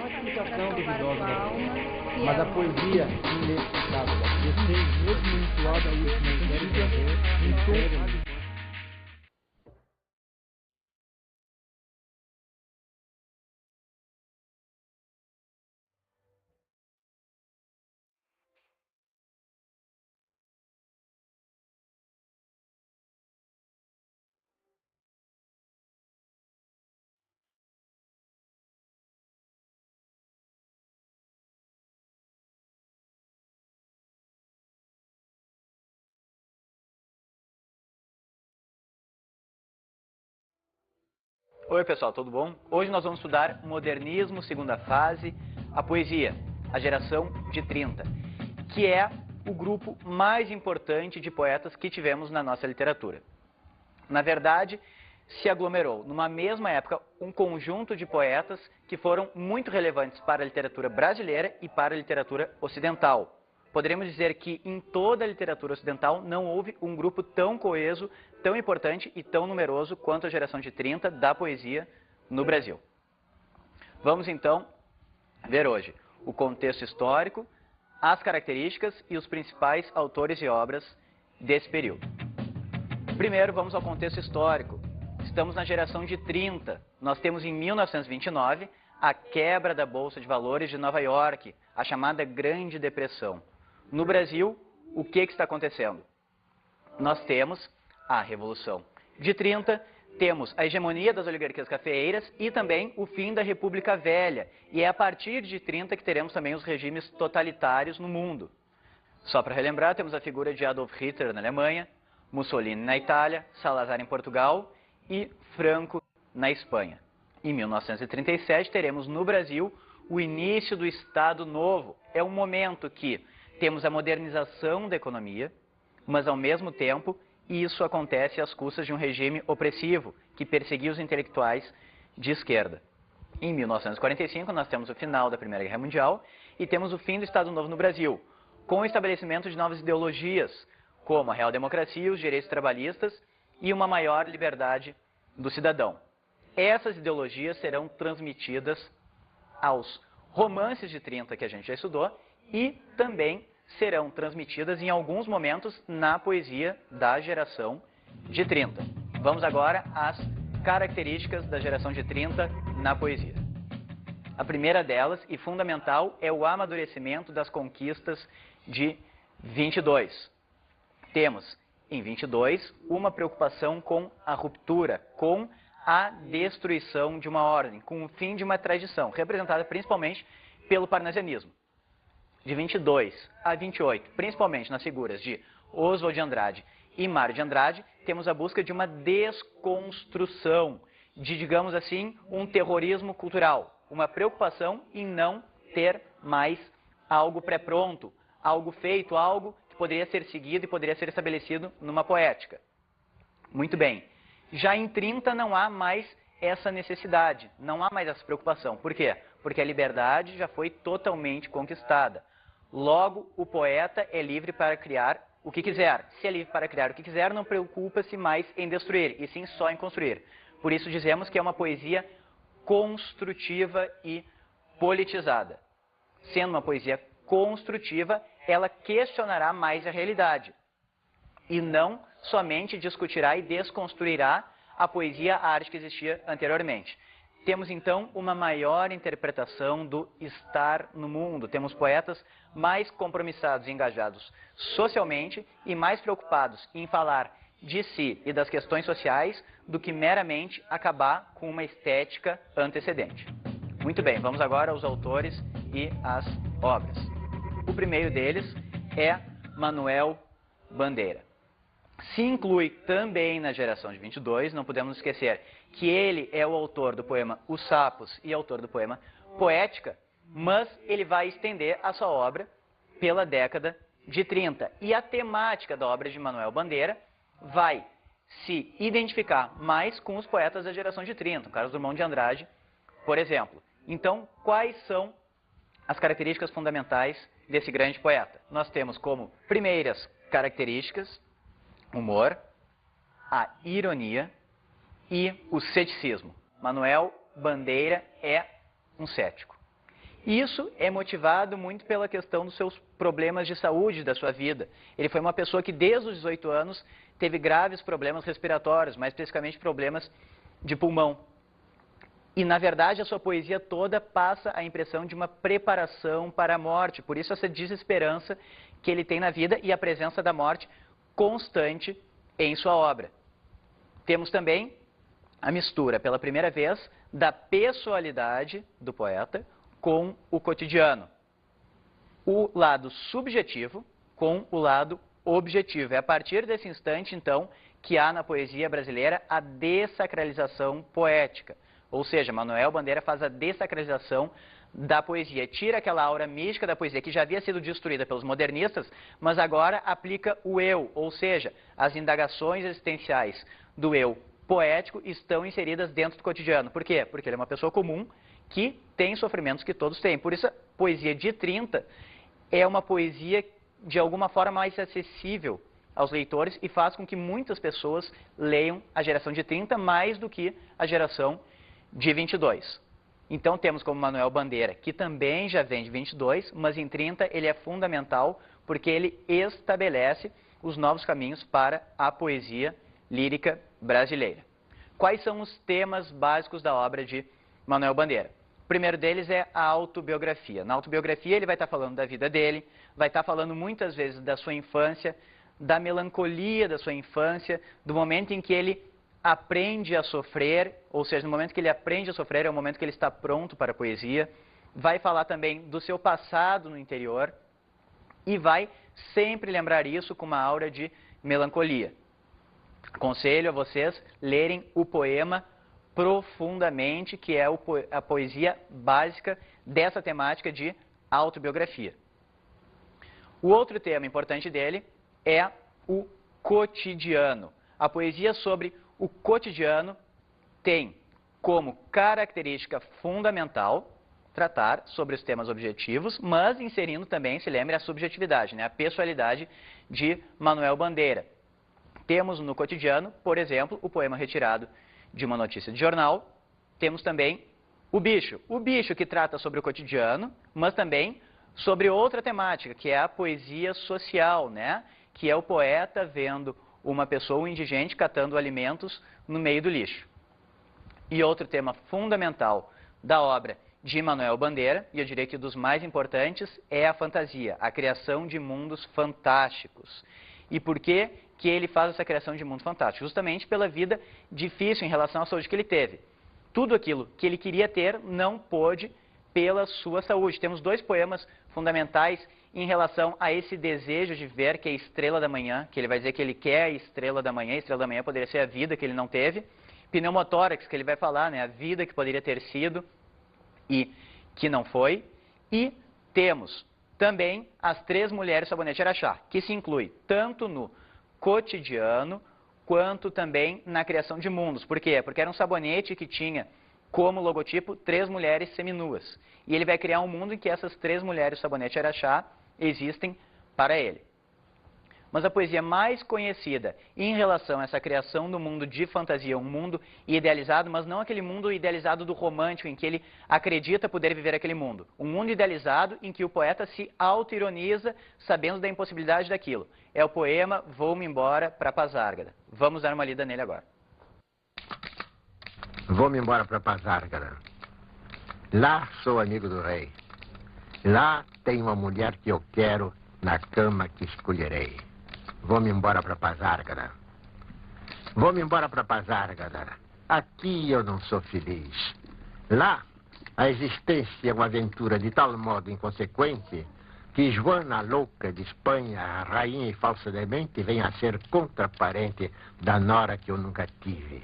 explicação duvidosa da poesia. Mas a poesia inexplicável da poesia, mesmo entoada última em Oi pessoal, tudo bom? Hoje nós vamos estudar modernismo, segunda fase, a poesia, a geração de 30, que é o grupo mais importante de poetas que tivemos na nossa literatura. Na verdade, se aglomerou numa mesma época um conjunto de poetas que foram muito relevantes para a literatura brasileira e para a literatura ocidental. Poderíamos dizer que em toda a literatura ocidental não houve um grupo tão coeso, tão importante e tão numeroso quanto a geração de 30 da poesia no Brasil. Vamos então ver hoje o contexto histórico, as características e os principais autores e obras desse período. Primeiro, vamos ao contexto histórico. Estamos na geração de 30. Nós temos em 1929 a quebra da Bolsa de Valores de Nova York, a chamada Grande Depressão. No Brasil, o que está acontecendo? Nós temos a Revolução de 30, temos a hegemonia das oligarquias cafeeiras e também o fim da República Velha. E é a partir de 30 que teremos também os regimes totalitários no mundo. Só para relembrar, temos a figura de Adolf Hitler na Alemanha, Mussolini na Itália, Salazar em Portugal e Franco na Espanha. Em 1937 teremos no Brasil o início do Estado Novo. É um momento que temos a modernização da economia, mas ao mesmo tempo isso acontece às custas de um regime opressivo que perseguia os intelectuais de esquerda. Em 1945 nós temos o final da Primeira Guerra Mundial e temos o fim do Estado Novo no Brasil, com o estabelecimento de novas ideologias, como a real-democracia, os direitos trabalhistas e uma maior liberdade do cidadão. Essas ideologias serão transmitidas aos romances de 30 que a gente já estudou e também serão transmitidas em alguns momentos na poesia da geração de 30. Vamos agora às características da geração de 30 na poesia. A primeira delas, e fundamental, é o amadurecimento das conquistas de 22. Temos, em 22, uma preocupação com a ruptura, com a destruição de uma ordem, com o fim de uma tradição, representada principalmente pelo parnasianismo. De 22 a 28, principalmente nas figuras de Oswald de Andrade e Mário de Andrade, temos a busca de uma desconstrução, de, digamos assim, um terrorismo cultural, uma preocupação em não ter mais algo pré-pronto, algo feito, algo que poderia ser seguido e poderia ser estabelecido numa poética. Muito bem. Já em 30 não há mais essa necessidade, não há mais essa preocupação. Por quê? Porque a liberdade já foi totalmente conquistada. Logo, o poeta é livre para criar o que quiser. Se é livre para criar o que quiser, não preocupa-se mais em destruir, e sim só em construir. Por isso dizemos que é uma poesia construtiva e politizada. Sendo uma poesia construtiva, ela questionará mais a realidade. E não somente discutirá e desconstruirá a poesia, a arte que existia anteriormente. Temos então uma maior interpretação do estar no mundo. Temos poetas mais compromissados e engajados socialmente e mais preocupados em falar de si e das questões sociais do que meramente acabar com uma estética antecedente. Muito bem, vamos agora aos autores e às obras. O primeiro deles é Manuel Bandeira. Se inclui também na geração de 22, não podemos esquecer que ele é o autor do poema Os Sapos e autor do poema Poética, mas ele vai estender a sua obra pela década de 30. E a temática da obra de Manuel Bandeira vai se identificar mais com os poetas da geração de 30, Carlos Drummond de Andrade, por exemplo. Então, quais são as características fundamentais desse grande poeta? Nós temos como primeiras características humor, a ironia e o ceticismo. Manuel Bandeira é um cético. Isso é motivado muito pela questão dos seus problemas de saúde da sua vida. Ele foi uma pessoa que desde os 18 anos teve graves problemas respiratórios, mais especificamente problemas de pulmão. E, na verdade, a sua poesia toda passa a impressão de uma preparação para a morte. Por isso, essa desesperança que ele tem na vida e a presença da morte constante em sua obra. Temos também a mistura, pela primeira vez, da pessoalidade do poeta com o cotidiano. O lado subjetivo com o lado objetivo. É a partir desse instante, então, que há na poesia brasileira a dessacralização poética. Ou seja, Manoel Bandeira faz a dessacralização da poesia, tira aquela aura mística da poesia que já havia sido destruída pelos modernistas, mas agora aplica o eu, ou seja, as indagações existenciais do eu poético estão inseridas dentro do cotidiano. Por quê? Porque ele é uma pessoa comum que tem sofrimentos que todos têm. Por isso, a poesia de 30 é uma poesia de alguma forma mais acessível aos leitores e faz com que muitas pessoas leiam a geração de 30 mais do que a geração de 22. Então temos como Manoel Bandeira, que também já vem de 22, mas em 30 ele é fundamental porque ele estabelece os novos caminhos para a poesia lírica brasileira. Quais são os temas básicos da obra de Manoel Bandeira? O primeiro deles é a autobiografia. Na autobiografia ele vai estar falando da vida dele, vai estar falando muitas vezes da sua infância, da melancolia da sua infância, do momento em que ele aprende a sofrer, ou seja, no momento que ele aprende a sofrer é o momento que ele está pronto para a poesia. Vai falar também do seu passado no interior e vai sempre lembrar isso com uma aura de melancolia. Aconselho a vocês lerem o poema profundamente, que é a poesia básica dessa temática de autobiografia. O outro tema importante dele é o cotidiano. A poesia sobre o cotidiano tem como característica fundamental tratar sobre os temas objetivos, mas inserindo também, se lembre, a subjetividade, né? A pessoalidade de Manoel Bandeira. Temos no cotidiano, por exemplo, o poema retirado de uma notícia de jornal. Temos também o bicho que trata sobre o cotidiano, mas também sobre outra temática, que é a poesia social, né? Que é o poeta vendo uma pessoa, um indigente, catando alimentos no meio do lixo. E outro tema fundamental da obra de Manoel Bandeira, e eu diria que dos mais importantes, é a fantasia, a criação de mundos fantásticos. E por que que ele faz essa criação de mundos fantásticos? Justamente pela vida difícil em relação à saúde que ele teve. Tudo aquilo que ele queria ter não pôde pela sua saúde. Temos dois poemas fundamentais em relação a esse desejo de ver, que é a estrela da manhã, que ele vai dizer que ele quer a estrela da manhã poderia ser a vida que ele não teve. Pneumotórax, que ele vai falar, né, a vida que poderia ter sido e que não foi. E temos também as três mulheres sabonete Araxá, que se inclui tanto no cotidiano quanto também na criação de mundos. Por quê? Porque era um sabonete que tinha como logotipo 3 mulheres seminuas. E ele vai criar um mundo em que essas 3 mulheres sabonete Araxá existem para ele. Mas a poesia mais conhecida em relação a essa criação do mundo de fantasia, um mundo idealizado, mas não aquele mundo idealizado do romântico, em que ele acredita poder viver aquele mundo. Um mundo idealizado em que o poeta se auto-ironiza, sabendo da impossibilidade daquilo. É o poema Vou-me embora para Pasárgada. Vamos dar uma lida nele agora. Vou-me embora para Pasárgada. Lá sou amigo do rei. Lá tem uma mulher que eu quero, na cama que escolherei. Vou-me embora para Pasárgada. Vou-me embora para Pasárgada. Aqui eu não sou feliz. Lá, a existência é uma aventura de tal modo inconsequente que Joana, louca de Espanha, a rainha e falsa demente, vem a ser contraparente da nora que eu nunca tive.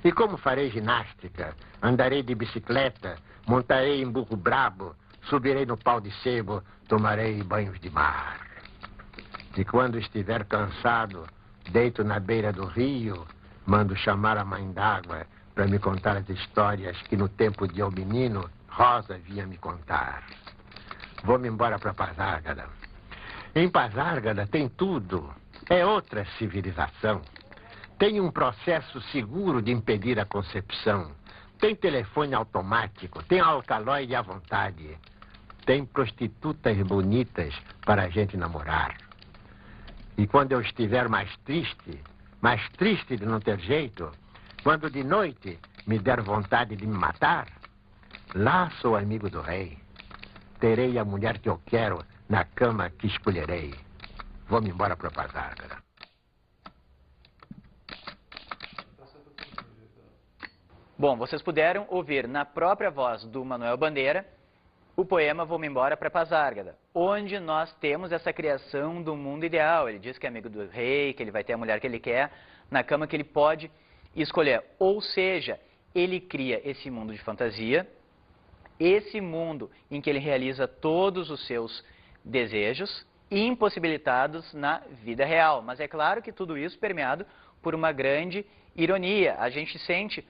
E como farei ginástica, andarei de bicicleta, montarei em burro brabo, subirei no pau de sebo, tomarei banhos de mar. E quando estiver cansado, deito na beira do rio, mando chamar a mãe d'água para me contar as histórias que no tempo de eu menino, Rosa vinha me contar. Vou-me embora para Pasárgada. Em Pasárgada tem tudo. É outra civilização. Tem um processo seguro de impedir a concepção. Tem telefone automático, tem alcaloide à vontade, tem prostitutas bonitas para a gente namorar. E quando eu estiver mais triste de não ter jeito, quando de noite me der vontade de me matar, lá sou amigo do rei. Terei a mulher que eu quero na cama que escolherei. Vou-me embora para Pazárgada. Bom, vocês puderam ouvir na própria voz do Manuel Bandeira o poema Vou-me embora para Pazárgada, onde nós temos essa criação do mundo ideal. Ele diz que é amigo do rei, que ele vai ter a mulher que ele quer, na cama que ele pode escolher. Ou seja, ele cria esse mundo de fantasia, esse mundo em que ele realiza todos os seus desejos, impossibilitados na vida real. Mas é claro que tudo isso permeado por uma grande ironia. A gente sente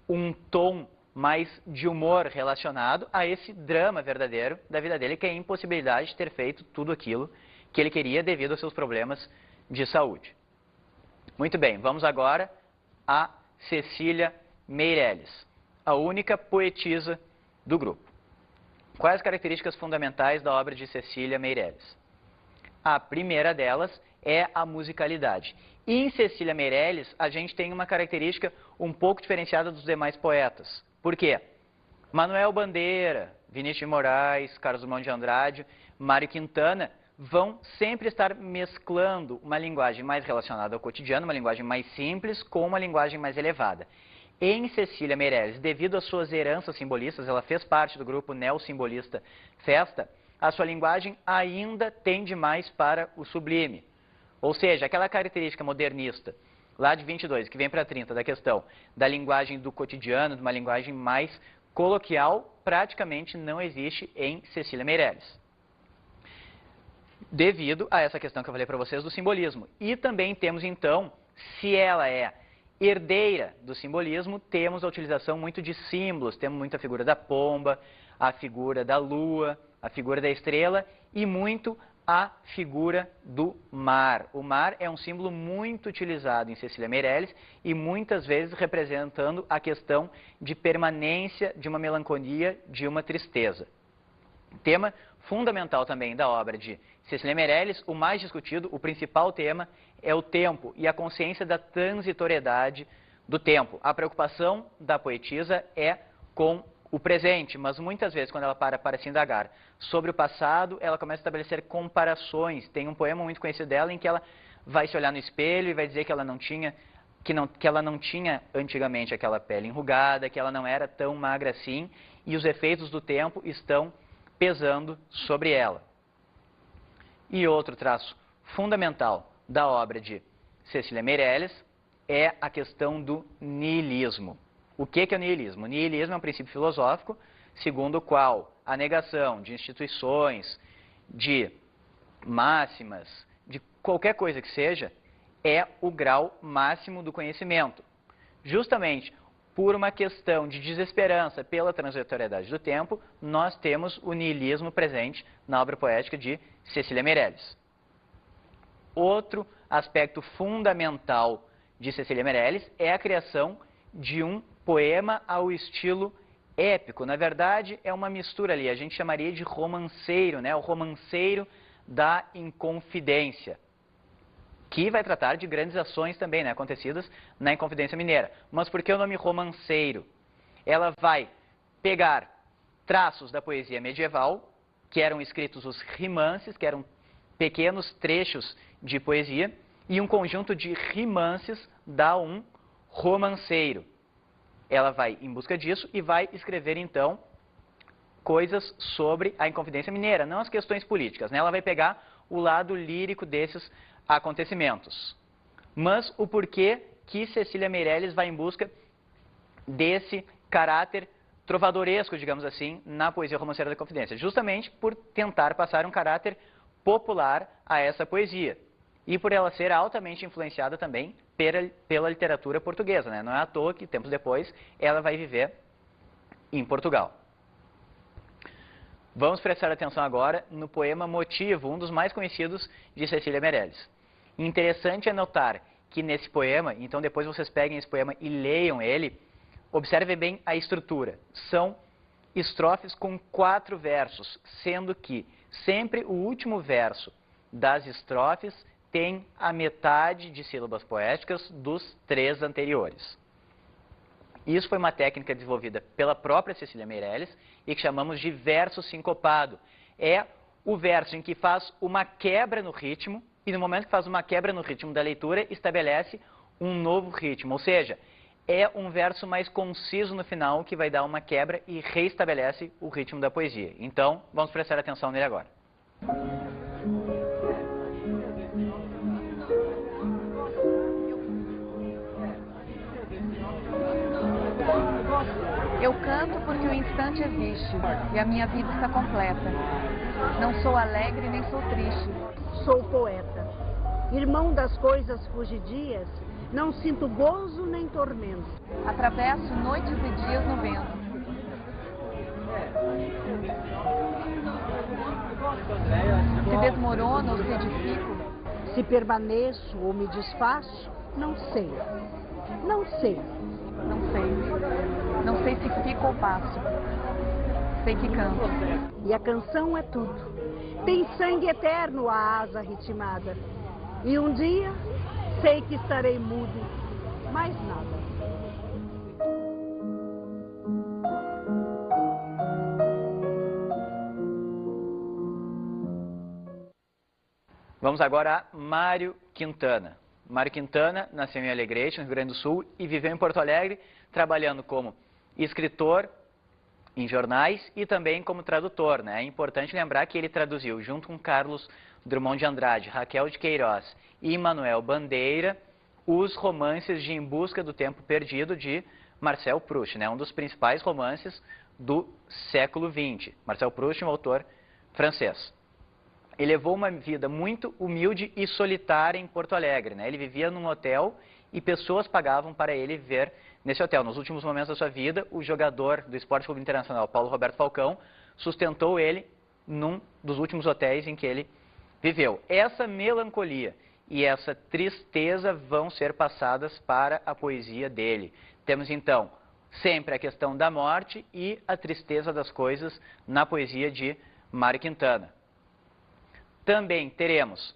um tom mais de humor relacionado a esse drama verdadeiro da vida dele, que é a impossibilidade de ter feito tudo aquilo que ele queria devido aos seus problemas de saúde. Muito bem, vamos agora a Cecília Meirelles, a única poetisa do grupo. Quais as características fundamentais da obra de Cecília Meirelles? A primeira delas é a musicalidade. E em Cecília Meirelles, a gente tem uma característica um pouco diferenciada dos demais poetas. Por quê? Manuel Bandeira, Vinícius de Moraes, Carlos Drummond de Andrade, Mário Quintana vão sempre estar mesclando uma linguagem mais relacionada ao cotidiano, uma linguagem mais simples, com uma linguagem mais elevada. Em Cecília Meirelles, devido às suas heranças simbolistas, ela fez parte do grupo neossimbolista Festa, a sua linguagem ainda tende mais para o sublime. Ou seja, aquela característica modernista, lá de 22, que vem para 30, da questão da linguagem do cotidiano, de uma linguagem mais coloquial, praticamente não existe em Cecília Meirelles. Devido a essa questão que eu falei para vocês do simbolismo. E também temos, então, se ela é herdeira do simbolismo, temos a utilização muito de símbolos, temos muito a figura da pomba, a figura da lua, a figura da estrela e muito a figura do mar. O mar é um símbolo muito utilizado em Cecília Meirelles e muitas vezes representando a questão de permanência de uma melancolia, de uma tristeza. Tema fundamental também da obra de Cecília Meirelles, o mais discutido, o principal tema, é o tempo e a consciência da transitoriedade do tempo. A preocupação da poetisa é com o presente, mas muitas vezes, quando ela para se indagar sobre o passado, ela começa a estabelecer comparações. Tem um poema muito conhecido dela em que ela vai se olhar no espelho e vai dizer que ela não tinha, que ela não tinha antigamente aquela pele enrugada, que ela não era tão magra assim, e os efeitos do tempo estão pesando sobre ela. E outro traço fundamental da obra de Cecília Meirelles é a questão do niilismo. O que é o niilismo? O niilismo é um princípio filosófico segundo o qual a negação de instituições, de máximas, de qualquer coisa que seja, é o grau máximo do conhecimento. Justamente por uma questão de desesperança pela transitoriedade do tempo, nós temos o niilismo presente na obra poética de Cecília Meirelles. Outro aspecto fundamental de Cecília Meirelles é a criação de um poema ao estilo épico. Na verdade, é uma mistura ali, a gente chamaria de romanceiro, né? O romanceiro da Inconfidência, que vai tratar de grandes ações também, né, acontecidas na Inconfidência Mineira. Mas por que o nome romanceiro? Ela vai pegar traços da poesia medieval, que eram escritos os rimances, que eram pequenos trechos de poesia, e um conjunto de rimances dá um romanceiro. Ela vai em busca disso e vai escrever, então, coisas sobre a Inconfidência Mineira, não as questões políticas, né? Ela vai pegar o lado lírico desses acontecimentos. Mas o porquê que Cecília Meirelles vai em busca desse caráter trovadoresco, digamos assim, na poesia romanceira da Inconfidência? Justamente por tentar passar um caráter popular a essa poesia. E por ela ser altamente influenciada também pela literatura portuguesa, né? Não é à toa que, tempos depois, ela vai viver em Portugal. Vamos prestar atenção agora no poema Motivo, um dos mais conhecidos de Cecília Meirelles. Interessante é notar que nesse poema, então depois vocês peguem esse poema e leiam ele, Observe bem a estrutura. São estrofes com 4 versos, sendo que sempre o último verso das estrofes tem a metade de sílabas poéticas dos 3 anteriores. Isso foi uma técnica desenvolvida pela própria Cecília Meirelles e que chamamos de verso sincopado. É o verso em que faz uma quebra no ritmo e no momento que faz uma quebra no ritmo da leitura, estabelece um novo ritmo. Ou seja, é um verso mais conciso no final que vai dar uma quebra e reestabelece o ritmo da poesia. Então, vamos prestar atenção nele agora. Eu canto porque o instante existe e a minha vida está completa. Não sou alegre nem sou triste. Sou poeta, irmão das coisas fugidias, não sinto gozo nem tormento. Atravesso noites e dias no vento. Se desmorono ou se edifico. Se permaneço ou me desfaço, não sei. Não sei. Não sei. Não sei se fico ou passo. Sei que canto. E a canção é tudo. Tem sangue eterno a asa ritmada. E um dia, sei que estarei mudo. Mais nada. Vamos agora a Mário Quintana. Mário Quintana nasceu em Alegrete, no Rio Grande do Sul, e viveu em Porto Alegre, trabalhando como escritor em jornais e também como tradutor, né? É importante lembrar que ele traduziu, junto com Carlos Drummond de Andrade, Raquel de Queiroz e Manuel Bandeira, os romances de Em Busca do Tempo Perdido de Marcel Proust, né? Um dos principais romances do século XX. Marcel Proust, um autor francês. Ele levou uma vida muito humilde e solitária em Porto Alegre, né? Ele vivia num hotel e pessoas pagavam para ele viver nesse hotel. Nos últimos momentos da sua vida, o jogador do Esporte Clube Internacional, Paulo Roberto Falcão, sustentou ele num dos últimos hotéis em que ele viveu. Essa melancolia e essa tristeza vão ser passadas para a poesia dele. Temos então sempre a questão da morte e a tristeza das coisas na poesia de Mário Quintana. Também teremos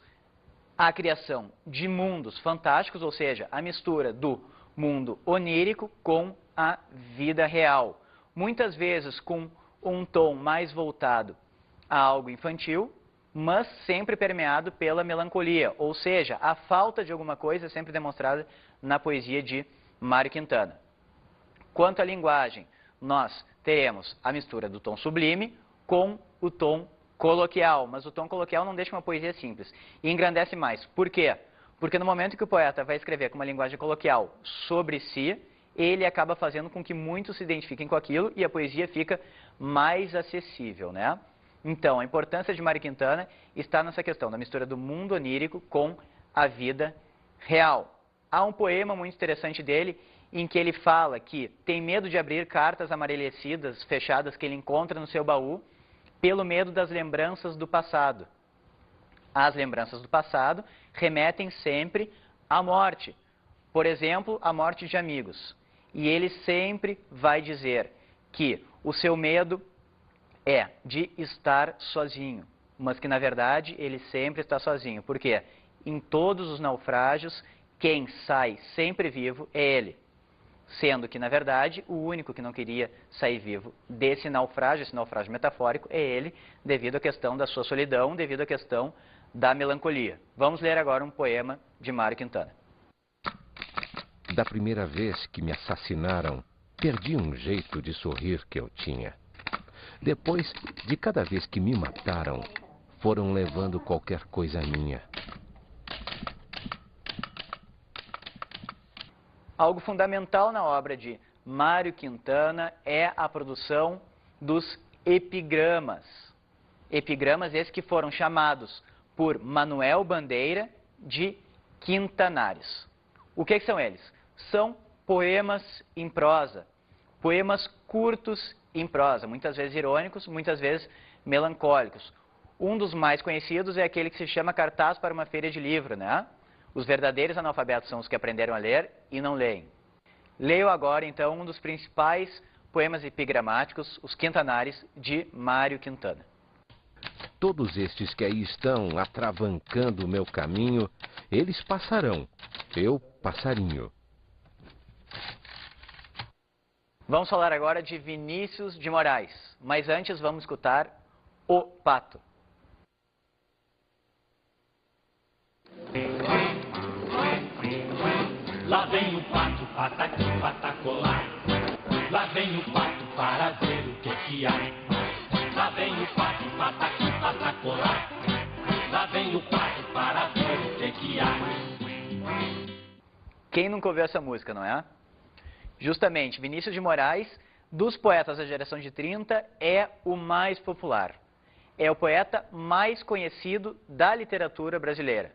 a criação de mundos fantásticos, ou seja, a mistura do mundo onírico com a vida real. Muitas vezes com um tom mais voltado a algo infantil, mas sempre permeado pela melancolia, ou seja, a falta de alguma coisa é sempre demonstrada na poesia de Mário Quintana. Quanto à linguagem, nós teremos a mistura do tom sublime com o tom coloquial, mas o tom coloquial não deixa uma poesia simples e engrandece mais. Por quê? Porque no momento que o poeta vai escrever com uma linguagem coloquial sobre si, ele acaba fazendo com que muitos se identifiquem com aquilo e a poesia fica mais acessível, né? Então, a importância de Mário Quintana está nessa questão da mistura do mundo onírico com a vida real. Há um poema muito interessante dele em que ele fala que tem medo de abrir cartas amarelecidas, fechadas, que ele encontra no seu baú, pelo medo das lembranças do passado. As lembranças do passado remetem sempre à morte. Por exemplo, à morte de amigos. E ele sempre vai dizer que o seu medo é de estar sozinho, mas que na verdade ele sempre está sozinho. Por quê? Em todos os naufrágios, quem sai sempre vivo é ele. Sendo que, na verdade, o único que não queria sair vivo desse naufrágio, esse naufrágio metafórico, é ele, devido à questão da sua solidão, devido à questão da melancolia. Vamos ler agora um poema de Mário Quintana. Da primeira vez que me assassinaram, perdi um jeito de sorrir que eu tinha. Depois de cada vez que me mataram, foram levando qualquer coisa minha. Algo fundamental na obra de Mário Quintana é a produção dos epigramas. Epigramas esses que foram chamados por Manuel Bandeira de quintanares. O que são eles? São poemas em prosa, poemas curtos em prosa, muitas vezes irônicos, muitas vezes melancólicos. Um dos mais conhecidos é aquele que se chama Cartaz para uma Feira de Livro, né? Os verdadeiros analfabetos são os que aprenderam a ler e não leem. Leio agora, então, um dos principais poemas epigramáticos, os Quintanares, de Mário Quintana. Todos estes que aí estão atravancando o meu caminho, eles passarão, eu passarinho. Vamos falar agora de Vinícius de Moraes, mas antes vamos escutar O Pato. Lá vem o pato, pataqui, patacolá. Lá vem o pato para ver o que há. Lá vem o pato, pataqui, patacolá. Lá vem o pato para ver o que há. Quem nunca ouviu essa música, não é? Justamente, Vinícius de Moraes, dos poetas da geração de 30, é o mais popular. É o poeta mais conhecido da literatura brasileira.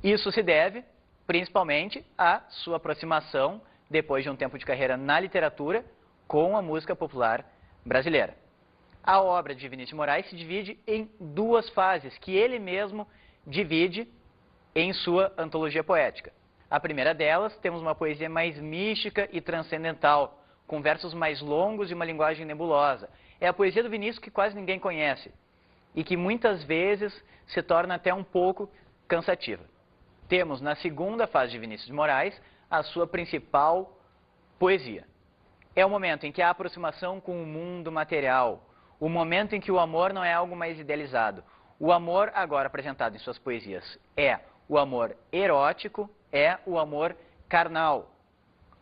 Isso se deve, principalmente, à sua aproximação, depois de um tempo de carreira na literatura, com a música popular brasileira. A obra de Vinícius de Moraes se divide em duas fases, que ele mesmo divide em sua antologia poética. A primeira delas, temos uma poesia mais mística e transcendental, com versos mais longos e uma linguagem nebulosa. É a poesia do Vinícius que quase ninguém conhece e que muitas vezes se torna até um pouco cansativa. Temos na segunda fase de Vinícius de Moraes a sua principal poesia. É o momento em que há aproximação com o mundo material, o momento em que o amor não é algo mais idealizado. O amor, agora apresentado em suas poesias, é o amor erótico, é o amor carnal.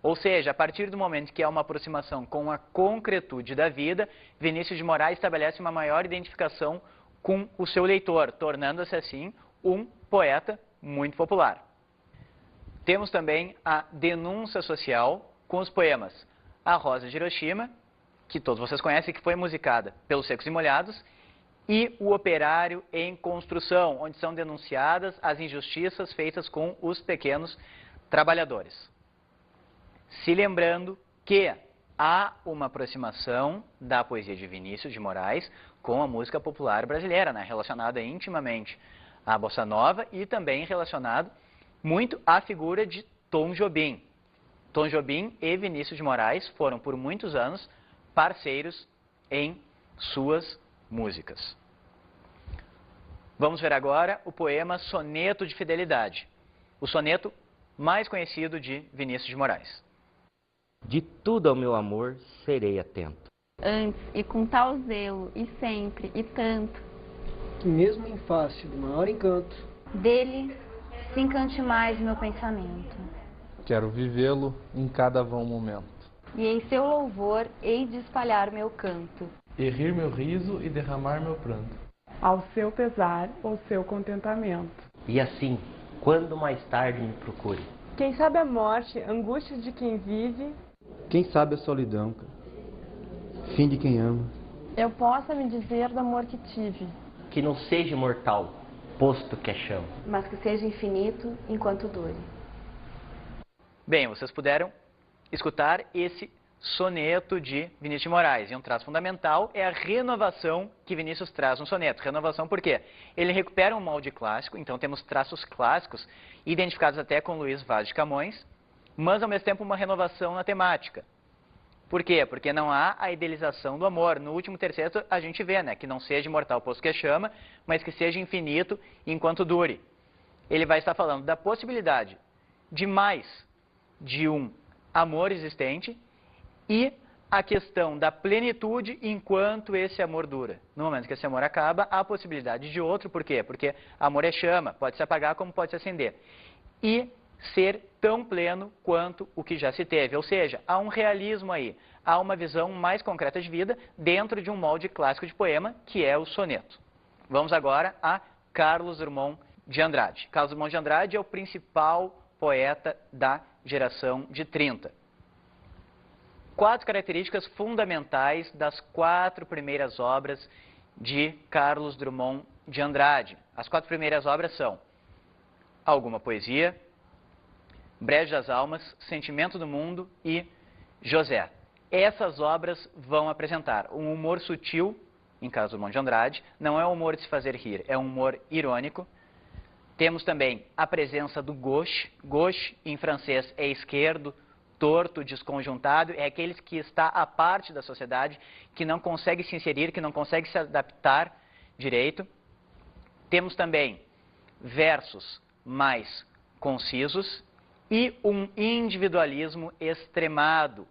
Ou seja, a partir do momento que há uma aproximação com a concretude da vida, Vinícius de Moraes estabelece uma maior identificação com o seu leitor, tornando-se assim um poeta muito popular. Temos também a denúncia social com os poemas A Rosa de Hiroshima, que todos vocês conhecem, que foi musicada pelos Secos e Molhados, e O Operário em Construção, onde são denunciadas as injustiças feitas com os pequenos trabalhadores. Se lembrando que há uma aproximação da poesia de Vinícius de Moraes com a música popular brasileira, né, relacionada intimamente à bossa nova e também relacionado muito à figura de Tom Jobim. Tom Jobim e Vinícius de Moraes foram por muitos anos parceiros em suas músicas. Vamos ver agora o poema Soneto de Fidelidade, o soneto mais conhecido de Vinícius de Moraes. De tudo ao meu amor serei atento. Antes e com tal zelo, e sempre, e tanto, que mesmo em face do maior encanto, dele se encante mais meu pensamento. Quero vivê-lo em cada vão momento. E em seu louvor hei de espalhar meu canto. E rir meu riso e derramar meu pranto. Ao seu pesar ou seu contentamento. E assim, quando mais tarde me procure. Quem sabe a morte, angústia de quem vive. Quem sabe a solidão, fim de quem ama. Eu possa me dizer do amor que tive. Que não seja mortal, posto que é chão. Mas que seja infinito enquanto dure. Bem, vocês puderam escutar esse soneto de Vinícius de Moraes. E um traço fundamental é a renovação que Vinícius traz no soneto. Renovação por quê? Ele recupera um molde clássico, então temos traços clássicos, identificados até com Luiz Vaz de Camões, mas ao mesmo tempo uma renovação na temática. Por quê? Porque não há a idealização do amor. No último terceto a gente vê, né, que não seja imortal posto que chama, mas que seja infinito enquanto dure. Ele vai estar falando da possibilidade de mais de um amor existente e a questão da plenitude enquanto esse amor dura. No momento que esse amor acaba, há a possibilidade de outro. Por quê? Porque amor é chama, pode se apagar como pode se acender. E ser tão pleno quanto o que já se teve. Ou seja, há um realismo aí, há uma visão mais concreta de vida dentro de um molde clássico de poema, que é o soneto. Vamos agora a Carlos Drummond de Andrade. Carlos Drummond de Andrade é o principal poeta da geração de 30. 4 características fundamentais das 4 primeiras obras de Carlos Drummond de Andrade. As 4 primeiras obras são Alguma Poesia, Brejo das Almas, Sentimento do Mundo e José. Essas obras vão apresentar um humor sutil, em Carlos Drummond de Andrade, não é um humor de se fazer rir, é um humor irônico. Temos também a presença do gauche. Gauche, em francês, é esquerdo, torto, desconjuntado, é aqueles que está à parte da sociedade, que não consegue se inserir, que não consegue se adaptar direito. Temos também versos mais concisos e um individualismo extremado.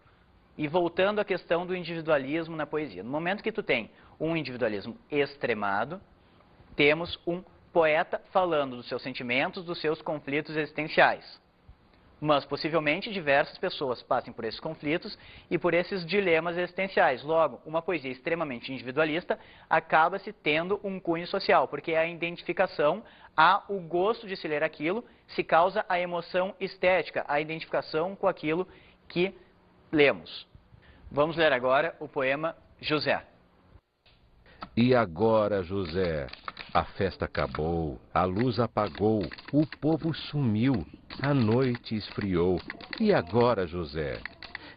E voltando à questão do individualismo na poesia. No momento que tu tem um individualismo extremado, temos um poeta falando dos seus sentimentos, dos seus conflitos existenciais. Mas, possivelmente, diversas pessoas passem por esses conflitos e por esses dilemas existenciais. Logo, uma poesia extremamente individualista acaba-se tendo um cunho social, porque a identificação, há o gosto de se ler aquilo, se causa a emoção estética, a identificação com aquilo que lemos. Vamos ler agora o poema José. E agora, José, a festa acabou, a luz apagou, o povo sumiu, a noite esfriou. E agora, José?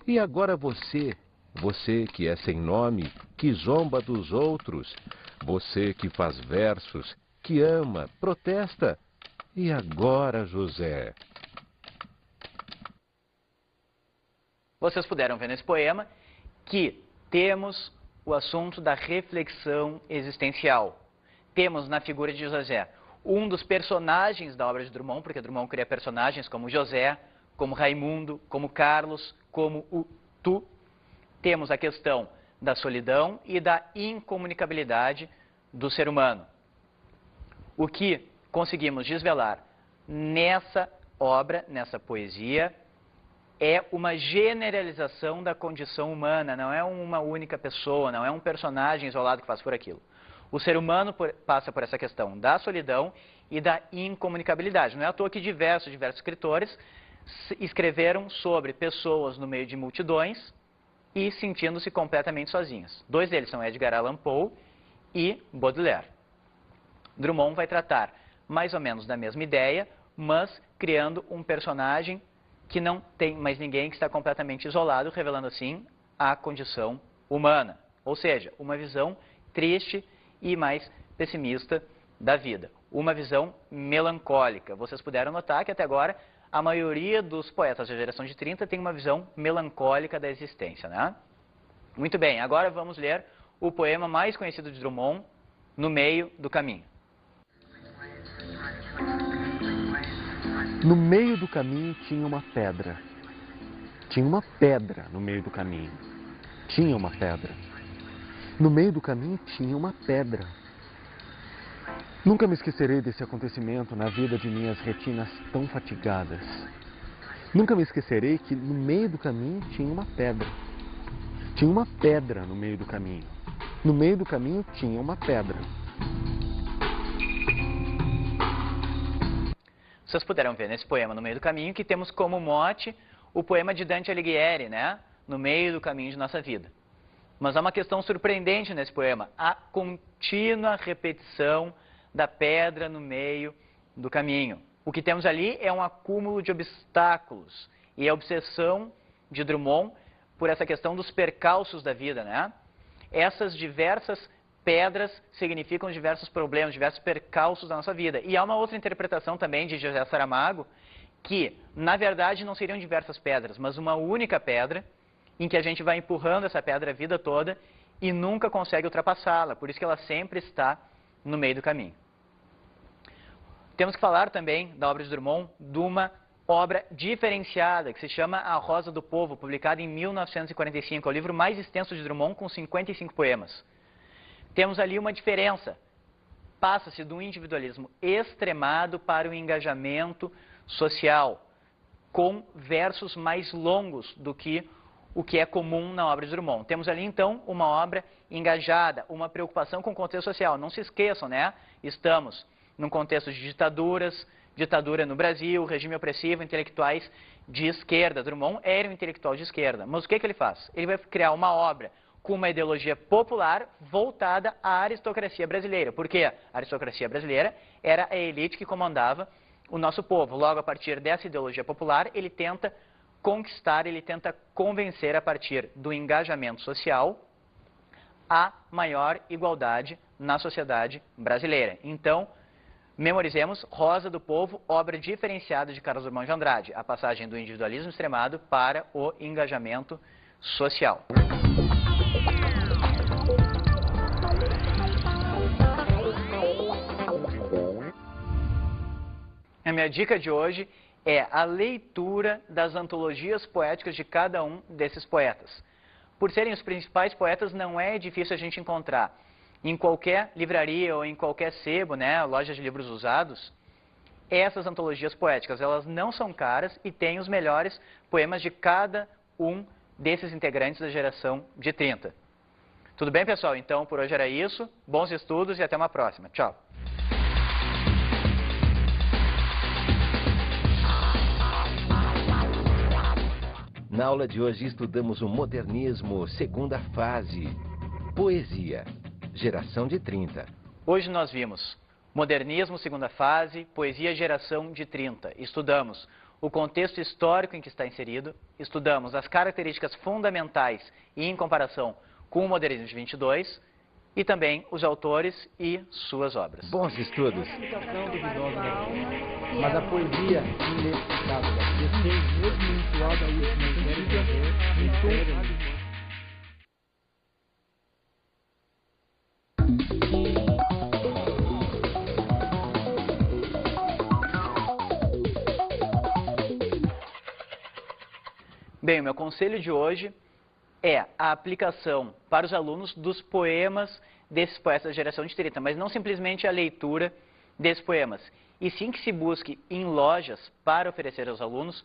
E agora você que é sem nome, que zomba dos outros, você que faz versos, que ama, protesta. E agora, José? Vocês puderam ver nesse poema que temos o assunto da reflexão existencial. Temos na figura de José um dos personagens da obra de Drummond, porque Drummond cria personagens como José, como Raimundo, como Carlos, como o Tu. Temos a questão da solidão e da incomunicabilidade do ser humano. O que conseguimos desvelar nessa obra, nessa poesia, é uma generalização da condição humana, não é uma única pessoa, não é um personagem isolado que passa por aquilo. O ser humano passa por essa questão da solidão e da incomunicabilidade. Não é à toa que diversos escritores escreveram sobre pessoas no meio de multidões e sentindo-se completamente sozinhas. Dois deles são Edgar Allan Poe e Baudelaire. Drummond vai tratar mais ou menos da mesma ideia, mas criando um personagem que não tem mais ninguém, que está completamente isolado, revelando assim a condição humana. Ou seja, uma visão triste e mais pessimista da vida. Uma visão melancólica. Vocês puderam notar que até agora a maioria dos poetas da geração de 30 tem uma visão melancólica da existência, né? Muito bem, agora vamos ler o poema mais conhecido de Drummond, No Meio do Caminho. No meio do caminho tinha uma pedra. Tinha uma pedra no meio do caminho. Tinha uma pedra. No meio do caminho tinha uma pedra. Nunca me esquecerei desse acontecimento na vida de minhas retinas tão fatigadas. Nunca me esquecerei que no meio do caminho tinha uma pedra. Tinha uma pedra no meio do caminho. No meio do caminho tinha uma pedra. Vocês puderam ver nesse poema No Meio do Caminho que temos como mote o poema de Dante Alighieri, né? No meio do caminho de nossa vida. Mas há uma questão surpreendente nesse poema, a contínua repetição da pedra no meio do caminho. O que temos ali é um acúmulo de obstáculos e a obsessão de Drummond por essa questão dos percalços da vida, né? Essas diversas pedras significam diversos problemas, diversos percalços da nossa vida. E há uma outra interpretação também de José Saramago, que, na verdade, não seriam diversas pedras, mas uma única pedra, em que a gente vai empurrando essa pedra a vida toda e nunca consegue ultrapassá-la. Por isso que ela sempre está no meio do caminho. Temos que falar também da obra de Drummond, de uma obra diferenciada, que se chama A Rosa do Povo, publicada em 1945. É o livro mais extenso de Drummond, com 55 poemas. Temos ali uma diferença. Passa-se do individualismo extremado para o engajamento social, com versos mais longos do que o que é comum na obra de Drummond. Temos ali, então, uma obra engajada, uma preocupação com o contexto social. Não se esqueçam, né? Estamos num contexto de ditaduras, ditadura no Brasil, regime opressivo, intelectuais de esquerda. Drummond era um intelectual de esquerda. Mas o que ele faz? Ele vai criar uma obra com uma ideologia popular voltada à aristocracia brasileira. Porque a aristocracia brasileira era a elite que comandava o nosso povo. Logo, a partir dessa ideologia popular, ele tenta conquistar, ele tenta convencer a partir do engajamento social a maior igualdade na sociedade brasileira. Então, Memorizemos Rosa do Povo, obra diferenciada de Carlos Drummond de Andrade, a passagem do individualismo extremado para o engajamento social. A minha dica de hoje é a leitura das antologias poéticas de cada um desses poetas. Por serem os principais poetas, não é difícil a gente encontrar em qualquer livraria ou em qualquer sebo, né, loja de livros usados, essas antologias poéticas. Elas não são caras e têm os melhores poemas de cada um desses integrantes da geração de 30. Tudo bem, pessoal? Então, por hoje era isso. Bons estudos e até uma próxima. Tchau! Na aula de hoje estudamos o modernismo, segunda fase, poesia, geração de 30. Hoje nós vimos modernismo, segunda fase, poesia, geração de 30. Estudamos o contexto histórico em que está inserido, estudamos as características fundamentais e em comparação com o modernismo de 22 e também os autores e suas obras. Bons estudos! Mas a poesia inexplicável, mesmo entoada a última Bem, o meu conselho de hoje é a aplicação para os alunos dos poemas desses poetas da geração de 30, mas não simplesmente a leitura desses poemas, e sim que se busque em lojas para oferecer aos alunos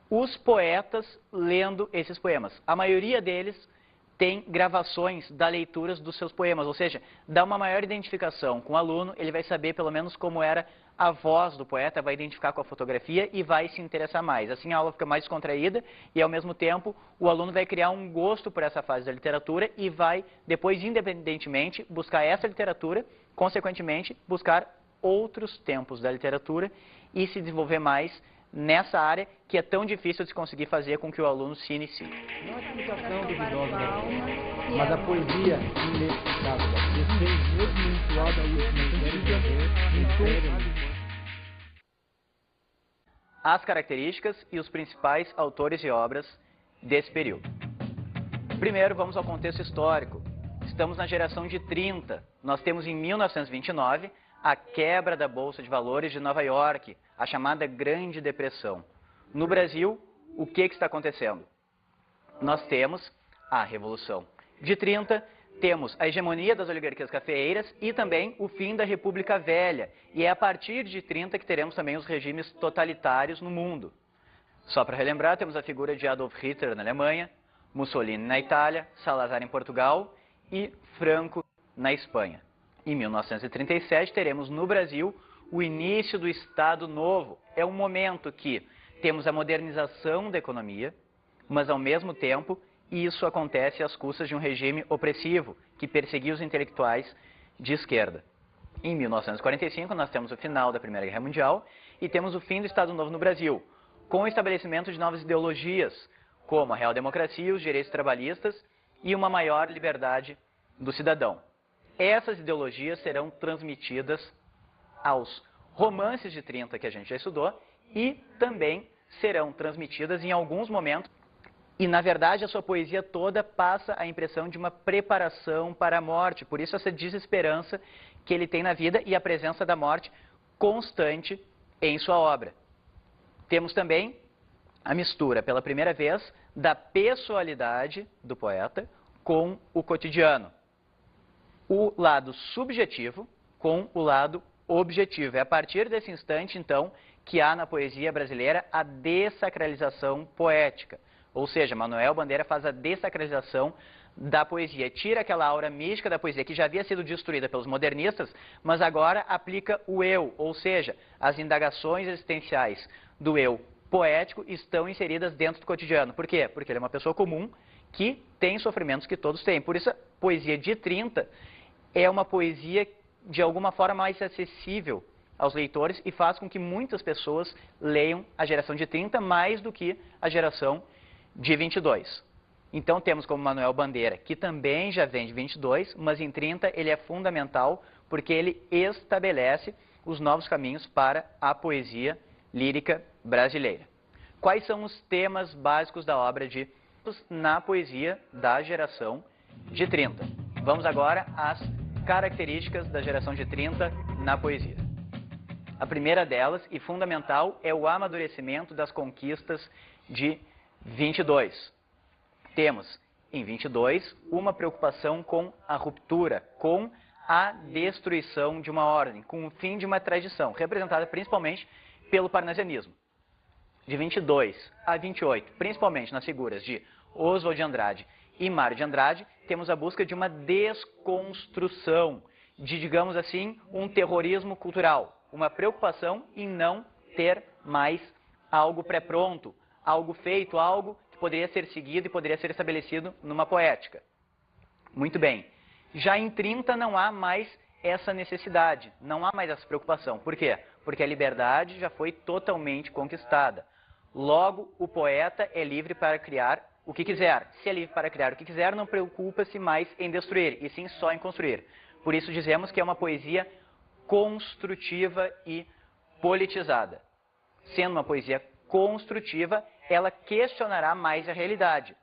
os poetas lendo esses poemas. A maioria deles tem gravações da leitura dos seus poemas, ou seja, dá uma maior identificação com o aluno, ele vai saber pelo menos como era a voz do poeta, vai identificar com a fotografia e vai se interessar mais. Assim a aula fica mais descontraída e, ao mesmo tempo, o aluno vai criar um gosto por essa fase da literatura e vai, depois, independentemente, buscar essa literatura, consequentemente, buscar outros tempos da literatura e se desenvolver mais nessa área que é tão difícil de se conseguir fazer com que o aluno se inicie. Não é explicação duvidosa, mas a poesia inexplicável, mesmo entoada a última. As características e os principais autores e obras desse período. Primeiro, vamos ao contexto histórico. Estamos na geração de 30. Nós temos em 1929 a quebra da Bolsa de Valores de Nova York, a chamada Grande Depressão. No Brasil, o que está acontecendo? Nós temos a Revolução. De 30, temos a hegemonia das oligarquias cafeeiras e também o fim da República Velha. E é a partir de 30 que teremos também os regimes totalitários no mundo. Só para relembrar, temos a figura de Adolf Hitler na Alemanha, Mussolini na Itália, Salazar em Portugal e Franco na Espanha. Em 1937, teremos no Brasil o início do Estado Novo. É um momento que temos a modernização da economia, mas, ao mesmo tempo, isso acontece às custas de um regime opressivo, que perseguia os intelectuais de esquerda. Em 1945, nós temos o final da Primeira Guerra Mundial e temos o fim do Estado Novo no Brasil, com o estabelecimento de novas ideologias, como a real-democracia, os direitos trabalhistas e uma maior liberdade do cidadão. Essas ideologias serão transmitidas aos romances de 30 que a gente já estudou e também serão transmitidas em alguns momentos. E, na verdade, a sua poesia toda passa a impressão de uma preparação para a morte. Por isso, essa desesperança que ele tem na vida e a presença da morte constante em sua obra. Temos também a mistura, pela primeira vez, da pessoalidade do poeta com o cotidiano. O lado subjetivo com o lado objetivo. É a partir desse instante, então, que há na poesia brasileira a dessacralização poética. Ou seja, Manuel Bandeira faz a dessacralização da poesia. Tira aquela aura mística da poesia que já havia sido destruída pelos modernistas, mas agora aplica o eu, ou seja, as indagações existenciais do eu poético estão inseridas dentro do cotidiano. Por quê? Porque ele é uma pessoa comum que tem sofrimentos que todos têm. Por isso, a poesia de 30 é uma poesia, de alguma forma, mais acessível aos leitores e faz com que muitas pessoas leiam a geração de 30 mais do que a geração de 22. Então, temos como Manuel Bandeira, que também já vem de 22, mas em 30 ele é fundamental porque ele estabelece os novos caminhos para a poesia lírica brasileira. Quais são os temas básicos da obra de na poesia da geração de 30? Vamos agora às características da geração de 30 na poesia. A primeira delas, e fundamental, é o amadurecimento das conquistas de 22. Temos, em 22, uma preocupação com a ruptura, com a destruição de uma ordem, com o fim de uma tradição, representada principalmente pelo parnasianismo. De 22 a 28, principalmente nas figuras de Oswald de Andrade e Mário de Andrade, temos a busca de uma desconstrução, de, digamos assim, um terrorismo cultural, uma preocupação em não ter mais algo pré-pronto, algo feito, algo que poderia ser seguido e poderia ser estabelecido numa poética. Muito bem. Já em 30 não há mais essa necessidade, não há mais essa preocupação. Por quê? Porque a liberdade já foi totalmente conquistada. Logo, o poeta é livre para criar o que quiser. Se é livre para criar o que quiser, não preocupa-se mais em destruir, e sim só em construir. Por isso dizemos que é uma poesia construtiva e politizada. Sendo uma poesia construtiva, ela questionará mais a realidade.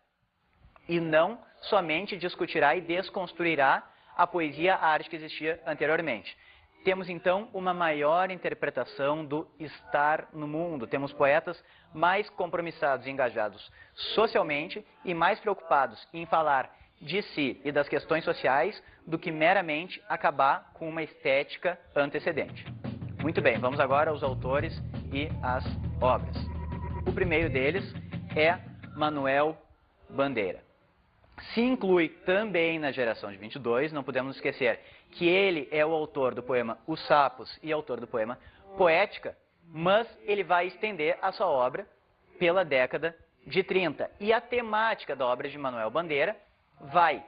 E não somente discutirá e desconstruirá a poesia, a arte que existia anteriormente. Temos então uma maior interpretação do estar no mundo. Temos poetas mais compromissados e engajados socialmente e mais preocupados em falar de si e das questões sociais do que meramente acabar com uma estética antecedente. Muito bem, vamos agora aos autores e às obras. O primeiro deles é Manuel Bandeira. Se inclui também na geração de 22, não podemos esquecer que ele é o autor do poema Os Sapos e autor do poema Poética, mas ele vai estender a sua obra pela década de 30. E a temática da obra de Manuel Bandeira vai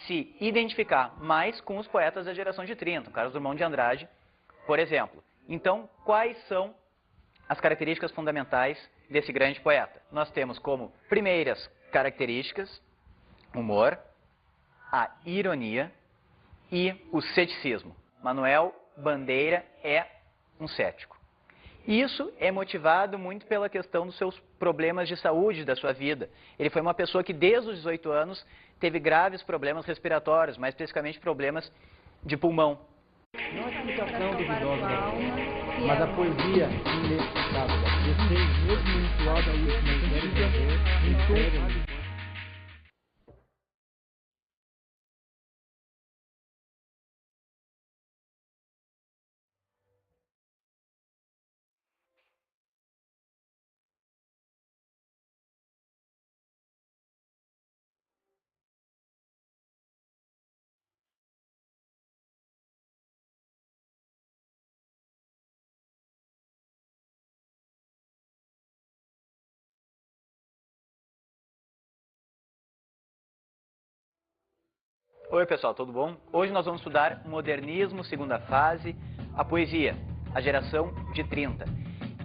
se identificar mais com os poetas da geração de 30, Carlos Drummond de Andrade, por exemplo. Então, quais são as características fundamentais desse grande poeta? Nós temos como primeiras características humor, a ironia e o ceticismo. Manuel Bandeira é um cético. Isso é motivado muito pela questão dos seus problemas de saúde da sua vida. Ele foi uma pessoa que desde os 18 anos teve graves problemas respiratórios, mais especificamente problemas de pulmão. Não a explicação duvidosa da poesia, mas a poesia inexplicável. Descer mesmo entoada a última cantiga em tom. Oi pessoal, tudo bom? Hoje nós vamos estudar modernismo, segunda fase, a poesia, a geração de 30,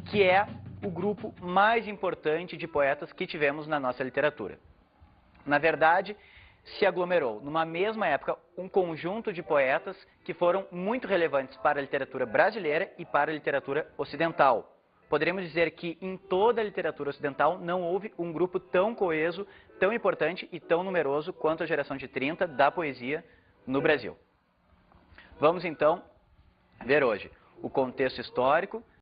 que é o grupo mais importante de poetas que tivemos na nossa literatura. Na verdade, se aglomerou numa mesma época um conjunto de poetas que foram muito relevantes para a literatura brasileira e para a literatura ocidental. Poderíamos dizer que em toda a literatura ocidental não houve um grupo tão coeso, tão importante e tão numeroso quanto a geração de 30 da poesia no Brasil. Vamos então ver hoje o contexto histórico